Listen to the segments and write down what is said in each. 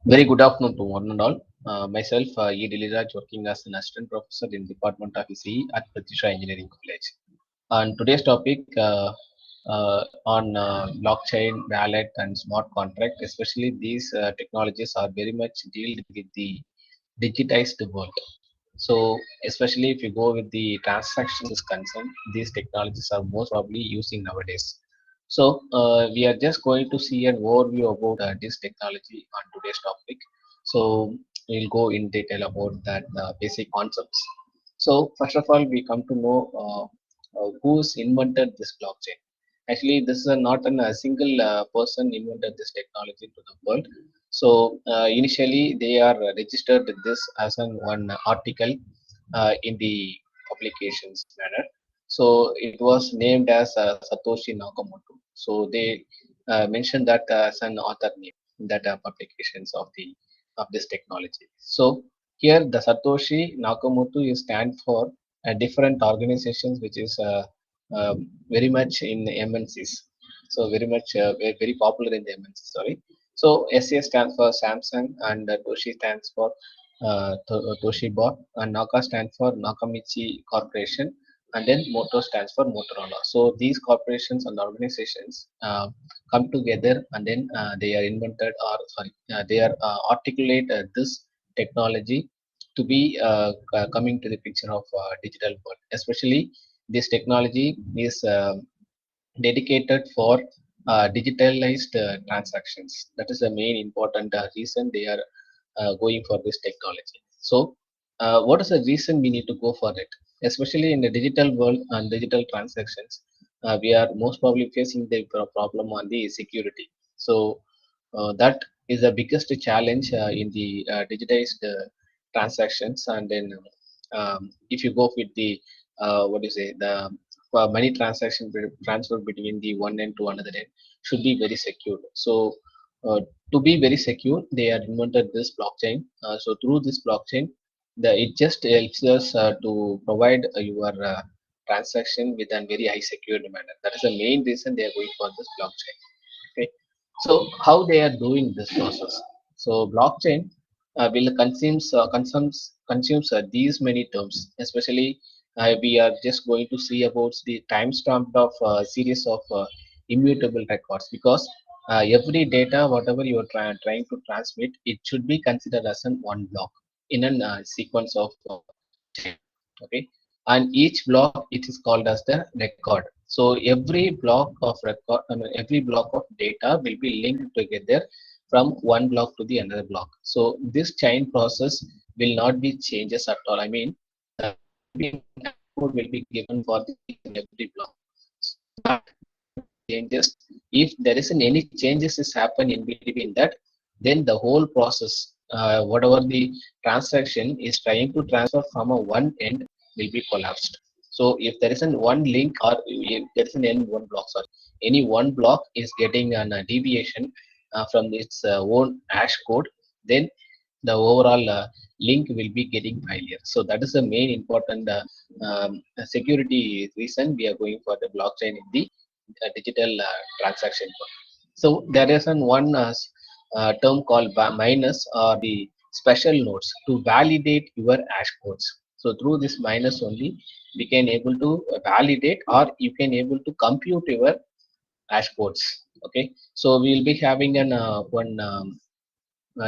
Very good afternoon to one and all. Myself, DILLIRAJ, working as an assistant professor in Department of ECE at Pratisha Engineering College. And today's topic on blockchain, wallet, and smart contract, especially these technologies are very much dealt with the digitized world. So, especially if you go with the transactions is concerned, these technologies are most probably using nowadays. So, we are just going to see an overview about this technology on today's topic. So, we'll go in detail about that basic concepts. So, first of all, we come to know who's invented this blockchain. Actually, this is not a single person invented this technology to the world. So initially, they are registered this as an one article in the publications manner. So it was named as Satoshi Nakamoto. So they mentioned that as an author name in that publications of this technology. So here the Satoshi Nakamoto is stand for different organizations which is very much in MNCs. So very much very popular in the MNCs. Sorry. So SA stands for Samsung and Toshi stands for Toshiba and Naka stands for Nakamichi Corporation and then Moto stands for Motorola. So these corporations and organizations come together and then they are invented or sorry they are articulate this technology to be coming to the picture of digital world. Especially this technology is dedicated for digitalized transactions. That is the main important reason they are going for this technology. So, what is the reason we need to go for it? Especially in the digital world and digital transactions, we are most probably facing the problem on the security. So, that is the biggest challenge in the digitized transactions. And then, if you go with the what do you say the money transaction transfer between the one end to another end should be very secure. So to be very secure, they have invented this blockchain. So through this blockchain, it just helps us to provide your transaction with a very high secured manner. That is the main reason they are going for this blockchain. Okay. So how they are doing this process? So blockchain will consumes these many terms. Especially we are just going to see about the timestamp of series of immutable records because every data whatever you are trying to transmit, it should be considered as an one block in a sequence of chain. Okay, and each block it is called as the record. So every block of record, every block of data will be linked together from one block to the another block. So this chain process will not be changes at all. I mean, code will be given for the every block. But changes, if there isn't any changes is happen in between that, then the whole process, whatever the transaction is trying to transfer from a one end will be collapsed. So if there isn't one link or if there isn't any one block, sorry, any one block is getting an deviation from its own hash code, then the overall link will be getting failure. So that is the main important security reason we are going for the blockchain in the digital transaction code. So there is an one term called minus or the special nodes to validate your hash codes. So through this minus only we can able to validate or you can able to compute your hash codes. Okay, so we will be having an one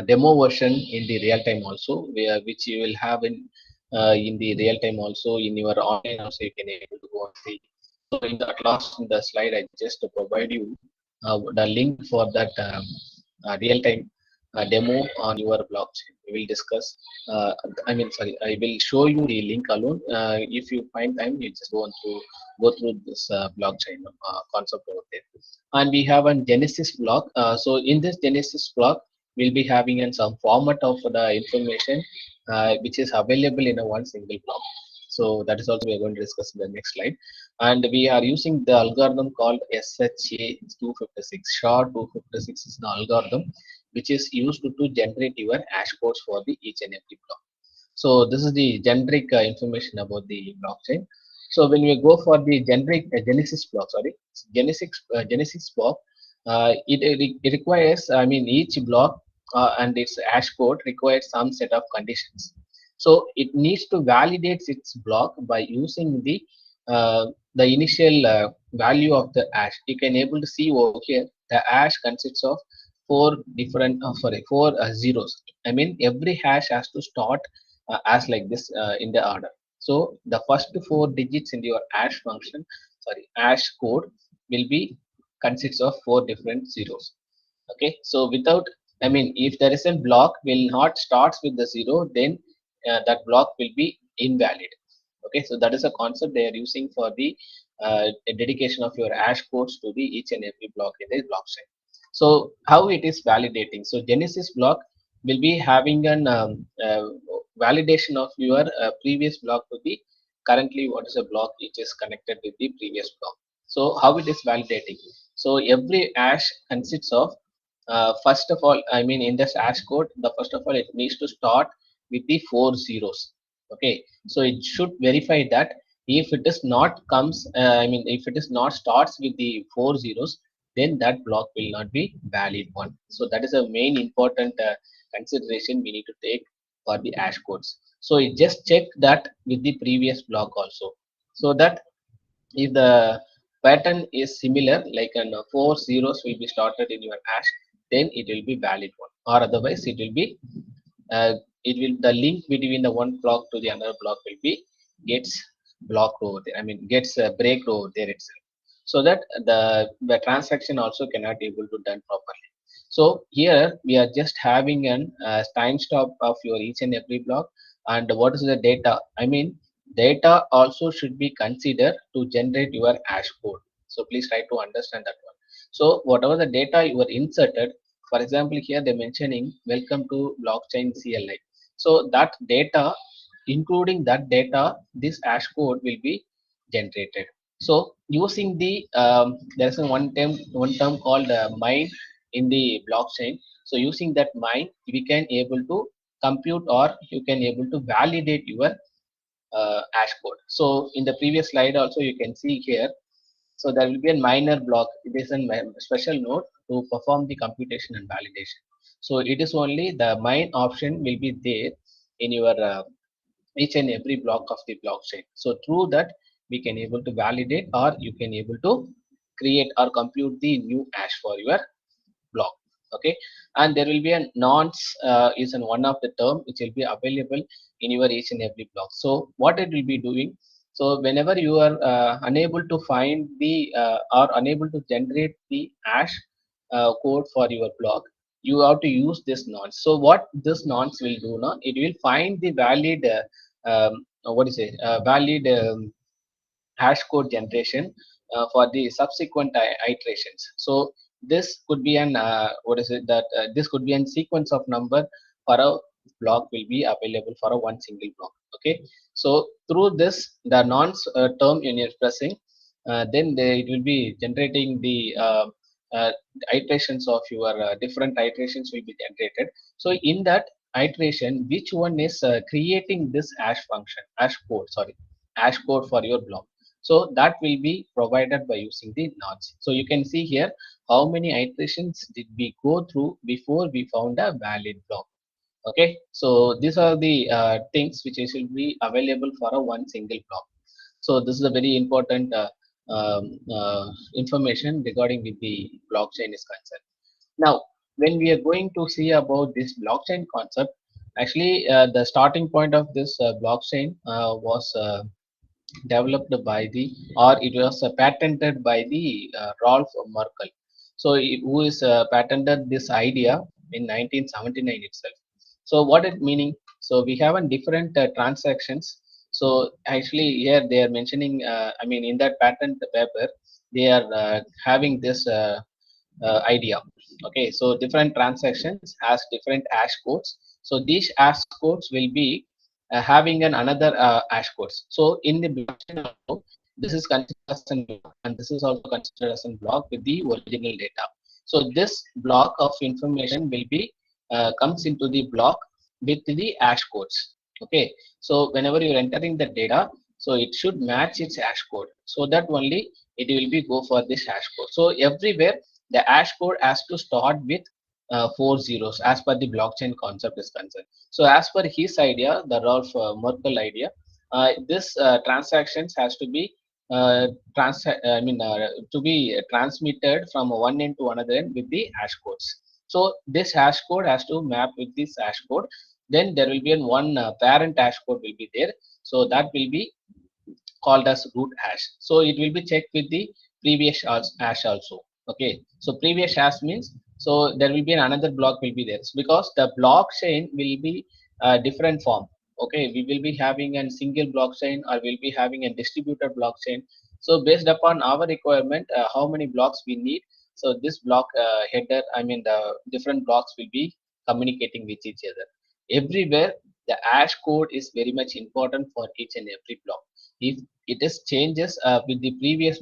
demo version in the real time also, where which you will have in the real time also in your online also you can able to go and see. So in the at last in the slide I just provide you the link for that real time demo on your blockchain. We will discuss. I mean, sorry, I will show you the link alone. If you find time, you just go through this blockchain concept over there. And we have a Genesis block. So in this Genesis block, we'll be having in some format of the information which is available in a one single block. So that is also we are going to discuss in the next slide. And we are using the algorithm called SHA-256. SHA-256 is the algorithm which is used to generate your hash codes for the each and every block. So this is the generic information about the blockchain. So when we go for the generic Genesis block, sorry, Genesis block, it requires, I mean, each block and its hash code requires some set of conditions. So it needs to validate its block by using the initial value of the hash. You can able to see over here the hash consists of four zeros. I mean, every hash has to start as like this in the order. So the first four digits in your hash function, sorry, hash code will be consists of four different zeros. Okay, so without, I mean, if there is a block will not starts with the zero, then that block will be invalid. Okay, so that is a concept they are using for the dedication of your hash codes to the each and every block in the blockchain. So how it is validating? So genesis block will be having an validation of your previous block to the currently what is a block which is connected with the previous block. So how it is validating? So every hash consists of first of all, I mean, in this hash code, the first of all, it needs to start with the four zeros. Okay, so it should verify that if it is not comes, I mean, if it is not starts with the four zeros, then that block will not be valid one. So that is a main important consideration we need to take for the hash codes. So it just check that with the previous block also, so that if the pattern is similar, like four zeros will be started in your hash, then it will be valid one, or otherwise it will be uh, it will, the link between the one block to the another block will be gets blocked over there, I mean gets break over there itself, so that the transaction also cannot able to done properly. So here we are just having an time stop of your each and every block. And what is the data? I mean, data also should be considered to generate your hash code. So please try to understand that one. So whatever the data you are inserted, for example, here they're mentioning welcome to blockchain CLI. So that data, including that data, this hash code will be generated. So using the there's a one term called mine in the blockchain. So using that mine, we can able to compute, or you can able to validate your hash code. So in the previous slide also you can see here, so there will be a minor block. It is a special node to perform the computation and validation. So it is only the mine option will be there in your each and every block of the blockchain. So through that we can able to validate, or you can able to create or compute the new hash for your block. Okay, and there will be a nonce is an one of the term which will be available in your each and every block. So what it will be doing, so whenever you are unable to find the or unable to generate the hash code for your block, you have to use this nonce. So what this nonce will do now, it will find the valid what is it valid hash code generation for the subsequent iterations. So this could be an what is it that this could be a sequence of number for a block will be available for a one single block. Okay, so through this the nonce term in your pressing, then it will be generating the uh, iterations of your different iterations will be generated. So in that iteration, which one is creating this hash function, hash code, sorry, hash code for your block, so that will be provided by using the nodes. So you can see here how many iterations did we go through before we found a valid block. Okay, so these are the things which will be available for a one single block. So this is a very important information regarding with the blockchain is concerned. Now, when we are going to see about this blockchain concept, actually the starting point of this blockchain was developed by the, or it was patented by the Rolf Merkel. So who is patented this idea in 1979 itself. So what it meaning? So we have a different transactions. So actually here they are mentioning, I mean in that patent paper, they are having this idea. Okay, so different transactions has different hash codes. So these hash codes will be having an another hash codes. So in the blockchain also, this is considered as a block, and this is also considered as a block with the original data. So this block of information will be comes into the block with the hash codes. Okay, so whenever you're entering the data, so it should match its hash code, so that only it will be go for this hash code. So everywhere the hash code has to start with four zeros as per the blockchain concept is concerned. So as per his idea, the Rolf Merkel idea, this transactions has to be to be transmitted from one end to another end with the hash codes. So this hash code has to map with this hash code. Then there will be one parent hash code will be there. So that will be called as root hash. So it will be checked with the previous hash also. Okay. So previous hash means, so there will be another block will be there. So because the blockchain will be a different form. Okay, we will be having a single blockchain or we'll be having a distributed blockchain. So based upon our requirement, how many blocks we need. So this block header, the different blocks will be communicating with each other. Everywhere the hash code is very much important for each and every block. If it is changes with the previous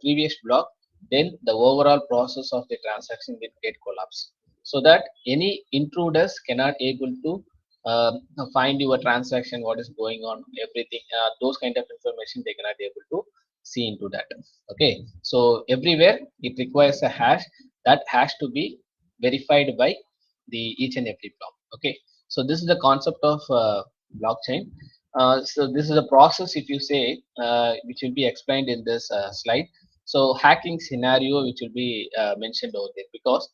previous block, then the overall process of the transaction will get collapsed, so that any intruders cannot able to find your transaction, what is going on, everything, those kind of information they cannot able to see into that. Okay, so everywhere it requires a hash. That has to be verified by the each and every block. Okay, so this is the concept of blockchain. So this is a process, if you say, which will be explained in this slide. So hacking scenario, which will be mentioned over there, because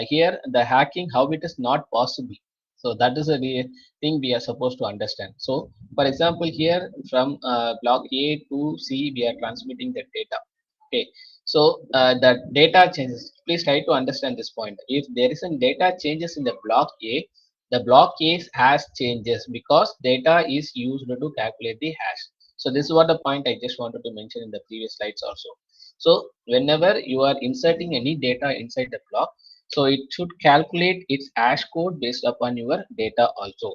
here the hacking, how it is not possible. So that is a thing we are supposed to understand. So for example, here from block A to C, we are transmitting the data. Okay, so the data changes. Please try to understand this point. If there is a data changes in the block A, the block case has changes because data is used to calculate the hash. So this is what the point I just wanted to mention in the previous slides also. So whenever you are inserting any data inside the block, so it should calculate its hash code based upon your data also.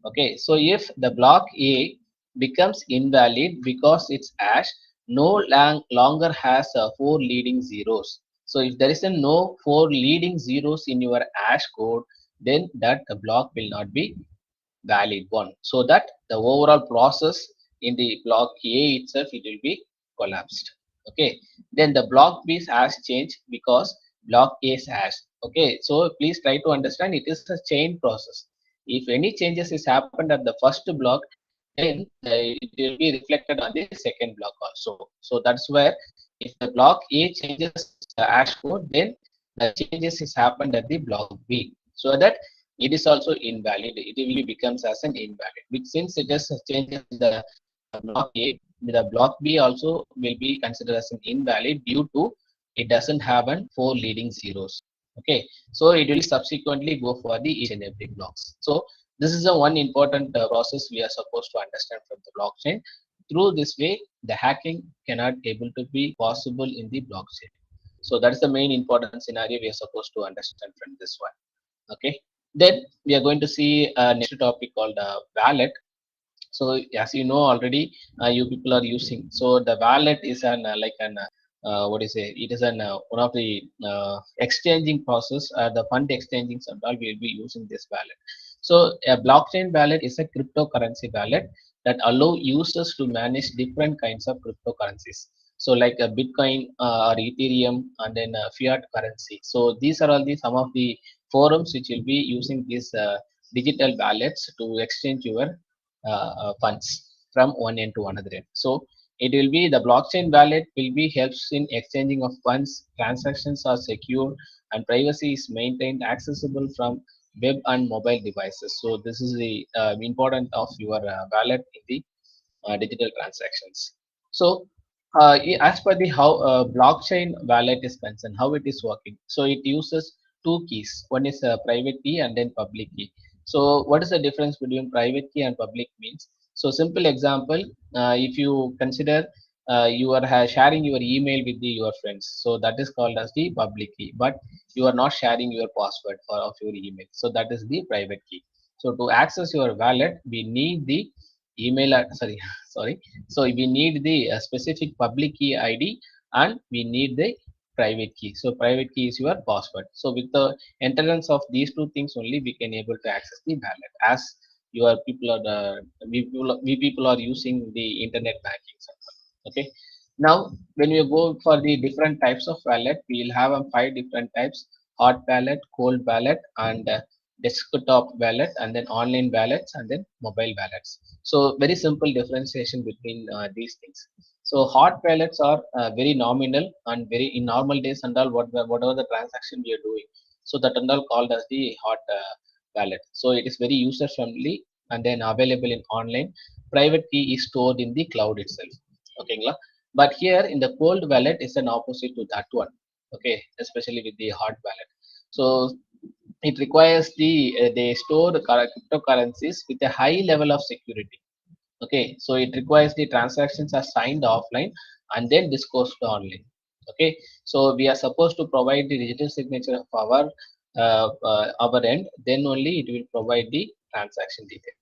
Okay, so if the block A becomes invalid because its hash no longer has four leading zeros. So if there is a no four leading zeros in your hash code, then that the block will not be valid one. So that the overall process in the block A itself, it will be collapsed. Okay, then the block B has changed because block A has. Okay, so please try to understand it is a chain process. If any changes is happened at the first block, then it will be reflected on the second block also. So that's where if the block A changes the hash code, then the changes is happened at the block B, so that it is also invalid. It will be becomes as an invalid. Which since it is changes in the block A, the block B also will be considered as an invalid due to it doesn't have an four leading zeros. Okay, so it will subsequently go for the each and every blocks. So this is a one important process we are supposed to understand from the blockchain. Through this way, the hacking cannot able to be possible in the blockchain. So that is the main important scenario we are supposed to understand from this one. Okay, then we are going to see next topic called wallet. So as you know already, you people are using, so the wallet is an like an what is it, it is an one of the exchanging process, the fund exchanging and all, we will be using this wallet. So a blockchain wallet is a cryptocurrency wallet that allow users to manage different kinds of cryptocurrencies, so like a bitcoin or ethereum, and then fiat currency. So these are all the some of the forums which will be using these digital wallets to exchange your funds from one end to another end. So it will be the blockchain wallet will be helps in exchanging of funds. Transactions are secure and privacy is maintained, accessible from web and mobile devices. So this is the important of your wallet in the digital transactions. So as per the how blockchain wallet is concerned, how it is working. So it uses two keys. One is a private key and then public key. So what is the difference between private key and public means? So simple example, if you consider you are sharing your email with your friends, so that is called as the public key. But you are not sharing your password of your email, so that is the private key. So to access your wallet, we need the email. Sorry. So we need the specific public key ID and we need the private key. So private key is your password. So with the entrance of these two things only, we can able to access the wallet. As your people are we people are using the internet banking. Okay. Now, when you go for the different types of wallet, we will have five different types: hot wallet, cold wallet, and desktop wallet, and then online wallets, and then mobile wallets. So, very simple differentiation between these things. So, hot wallets are very nominal and very in normal days and all whatever the transaction we are doing. So, that and all called as the hot wallet. So, it is very user friendly and then available in online. Private key is stored in the cloud itself. Okay, but here in the cold wallet is an opposite to that one. Okay, especially with the hot wallet. So it requires they store the cryptocurrencies with a high level of security. Okay, so it requires the transactions are signed offline and then disclosed online. Okay, so we are supposed to provide the digital signature of our end, then only it will provide the transaction detail.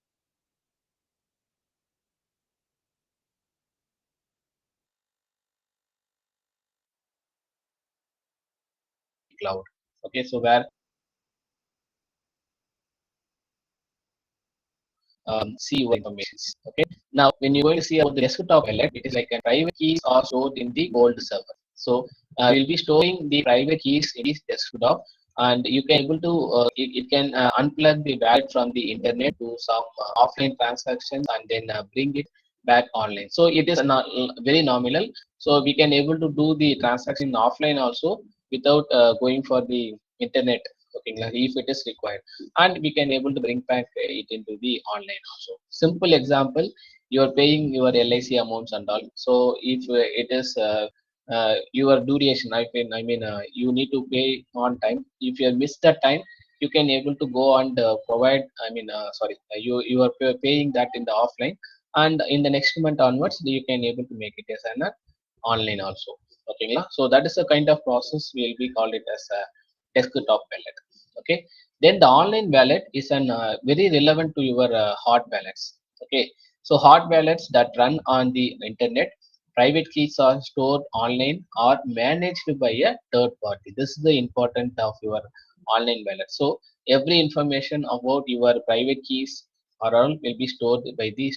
Cloud. Okay, so where see your information. Okay. Now, when you're going to see about the desktop wallet, it is like a private keys are stored in the gold server. So we'll be storing the private keys in this desktop, and you can able to it can unplug the wallet from the internet to some offline transactions and then bring it back online. So it is not very nominal. So we can able to do the transaction offline also without going for the internet. Okay, like if it is required, and we can able to bring back it into the online also. Simple example, you are paying your LIC amounts and all. So if it is your duration, you need to pay on time. If you miss that time, you can able to go and provide, you are paying that in the offline, and in the next month onwards you can able to make it as an online also. Okay, so that is a kind of process will be called it as a desktop wallet. Okay, then the online wallet is an very relevant to your hot wallets. Okay, so hot wallets that run on the internet, private keys are stored online or managed by a third party. This is the important of your online wallet. So every information about your private keys or all will be stored by the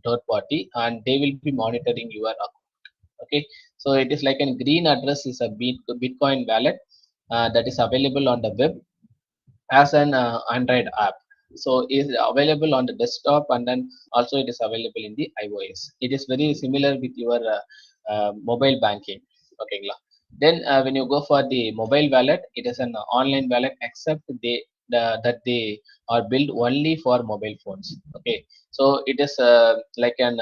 third party, and they will be monitoring your account. Okay, so it is like a green address is a Bitcoin wallet that is available on the web as an Android app. So it is available on the desktop, and then also it is available in the iOS. It is very similar with your mobile banking. Okay, then when you go for the mobile wallet, it is an online wallet except that they are built only for mobile phones. Okay, so it is like an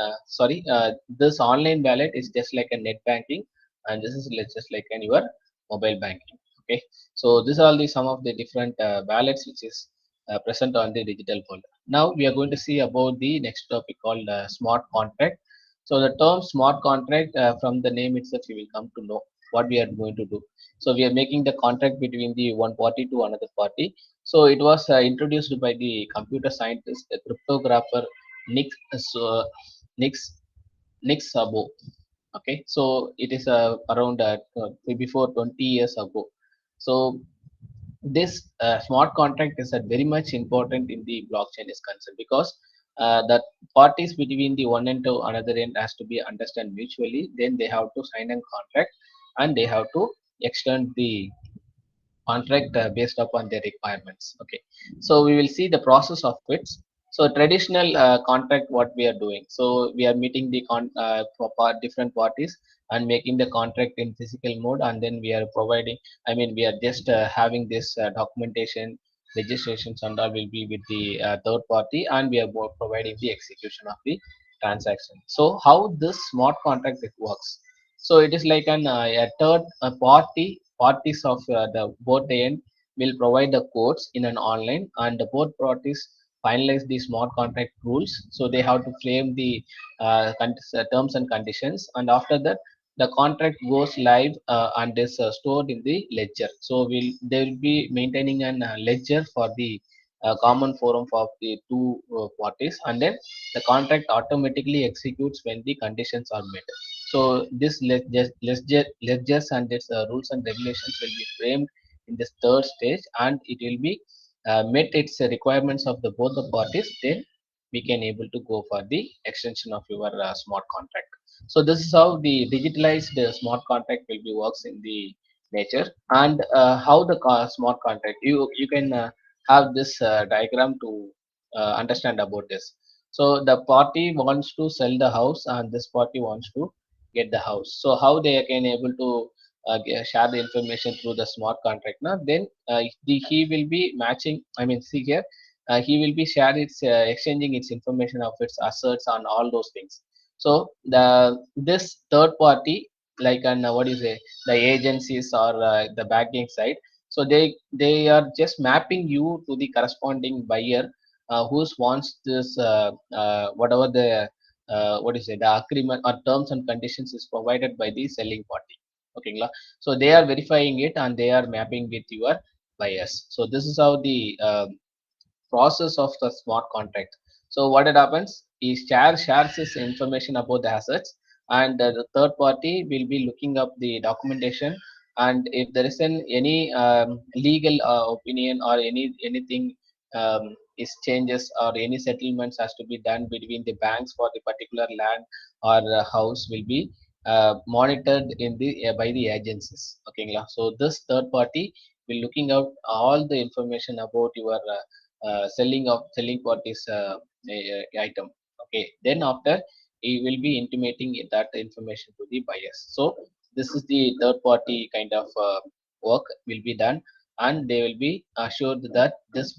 this online wallet is just like a net banking, and this is just like an your mobile banking. Okay, so these are the some of the different wallets which is present on the digital world. Now we are going to see about the next topic called smart contract. So the term smart contract, from the name itself, you will come to know what we are going to do. So we are making the contract between the one party to another party. So it was introduced by the computer scientist, the cryptographer Nick Nick Nick Szabo. Okay, so it is around before 20 years ago. So this smart contract is very much important in the blockchain is concerned, because the parties between the one end to another end has to be understand mutually, then they have to sign a contract, and they have to extend the contract based upon their requirements. Okay, so we will see the process of it. So traditional contract, what we are doing, so we are meeting the different parties and making the contract in physical mode, and then we are providing, we are just having this documentation, registrations and all will be with the third party, and we are providing the execution of the transaction. So how this smart contract it works? So it is like a third parties of the both the end will provide the codes in an online, and the both parties finalize the smart contract rules. So they have to frame the terms and conditions, and after that the contract goes live and is stored in the ledger. So they will be maintaining an ledger for the common forum of the two parties, and then the contract automatically executes when the conditions are met. So this ledgers and its rules and regulations will be framed in this third stage, and it will be met its requirements of the both the parties. Then we can able to go for the extension of your smart contract. So this is how the digitalized smart contract will be works in the nature. And how the smart contract, you can have this diagram to understand about this. So the party wants to sell the house and this party wants to get the house. So how they can able to share the information through the smart contract now? Then he will be matching, I mean, see here, he will be share its exchanging its information of its assets and all those things. So the this third party, like an what do you say, the agencies or the banking side, so they are just mapping you to the corresponding buyer who wants this whatever the what is it, the agreement or terms and conditions is provided by the selling party. Okay, so they are verifying it and they are mapping with your buyers. So this is how the process of the smart contract. So what it happens is shares this information about the assets, and the third party will be looking up the documentation. And if there is any legal opinion or anything is changes or any settlements has to be done between the banks for the particular land or house will be monitored in the by the agencies. Okay, so this third party will looking out all the information about your selling parties item. Okay, then after he will be intimating that information to the buyers. So this is the third party kind of work will be done, and they will be assured that this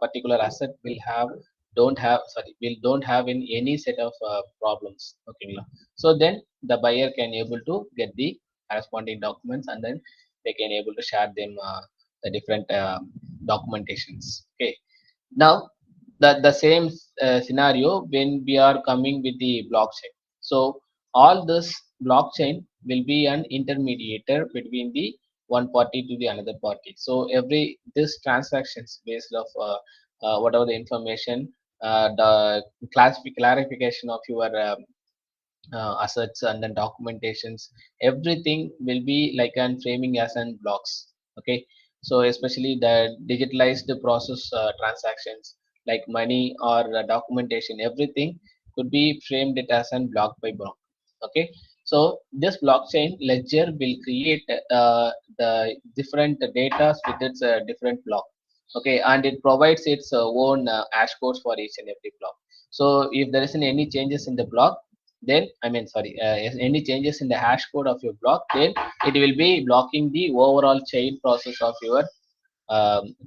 particular asset will have don't have sorry will don't have in any set of problems. Okay, so then the buyer can able to get the corresponding documents, and then they can able to share them the different documentations. Okay, now the same scenario when we are coming with the blockchain. So all this blockchain will be an intermediator between the one party to the another party. So every this transactions based of whatever the information, the clarification of your assets and then documentations, everything will be like an framing as an blocks. Okay, so especially the digitalized process transactions like money or documentation, everything could be framed it as an block by block. Okay, so this blockchain ledger will create the different data with its different block. Okay, and it provides its own hash codes for each and every block. So if there isn't any changes in the block, then I mean sorry, if any changes in the hash code of your block, then it will be blocking the overall chain process of your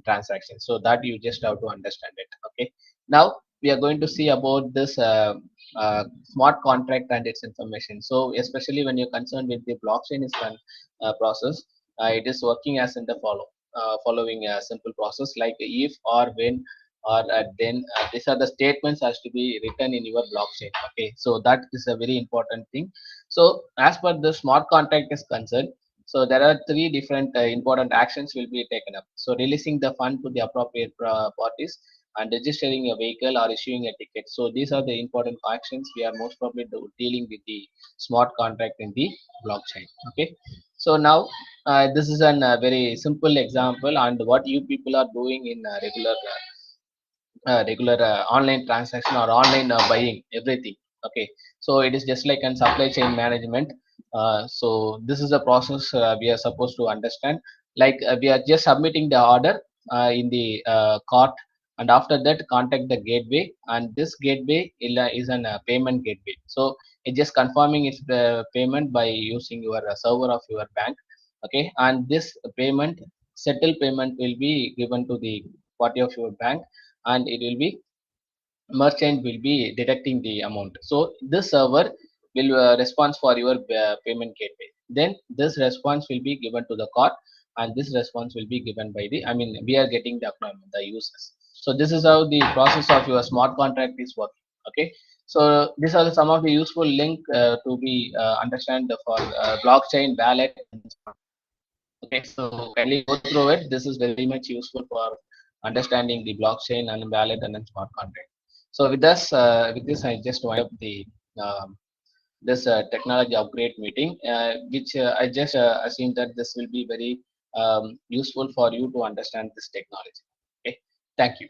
transaction. So that you just have to understand it. Okay, now we are going to see about this smart contract and its information. So especially when you're concerned with the blockchain is process, it is working as in the following a simple process like if or when or then these are the statements has to be written in your blockchain. Okay, so that is a very important thing. So as per the smart contract is concerned, so there are three different important actions will be taken up. So releasing the fund to the appropriate parties and registering a vehicle or issuing a ticket. So these are the important actions we are most probably dealing with the smart contract in the blockchain. Okay, so now this is a very simple example and what you people are doing in regular online transaction or online buying everything. Okay, so it is just like an supply chain management. So this is the process we are supposed to understand. Like we are just submitting the order in the cart, and after that contact the gateway, and this gateway is an payment gateway. So it just confirming its payment by using your server of your bank. Okay, and this payment settle payment will be given to the party of your bank, and it will be merchant will be deducting the amount. So this server will response for your payment gateway. Then this response will be given to the cart, and this response will be given by the, I mean, we are getting the acknowledgement, the users. So this is how the process of your smart contract is working. Okay, so these are some of the useful link to be understand for blockchain wallet. Okay, so kindly go through it. This is very much useful for understanding the blockchain and wallet and then smart contract. So with this, I just wind up the this technology upgrade meeting, which I just assume that this will be very useful for you to understand this technology. Okay, thank you.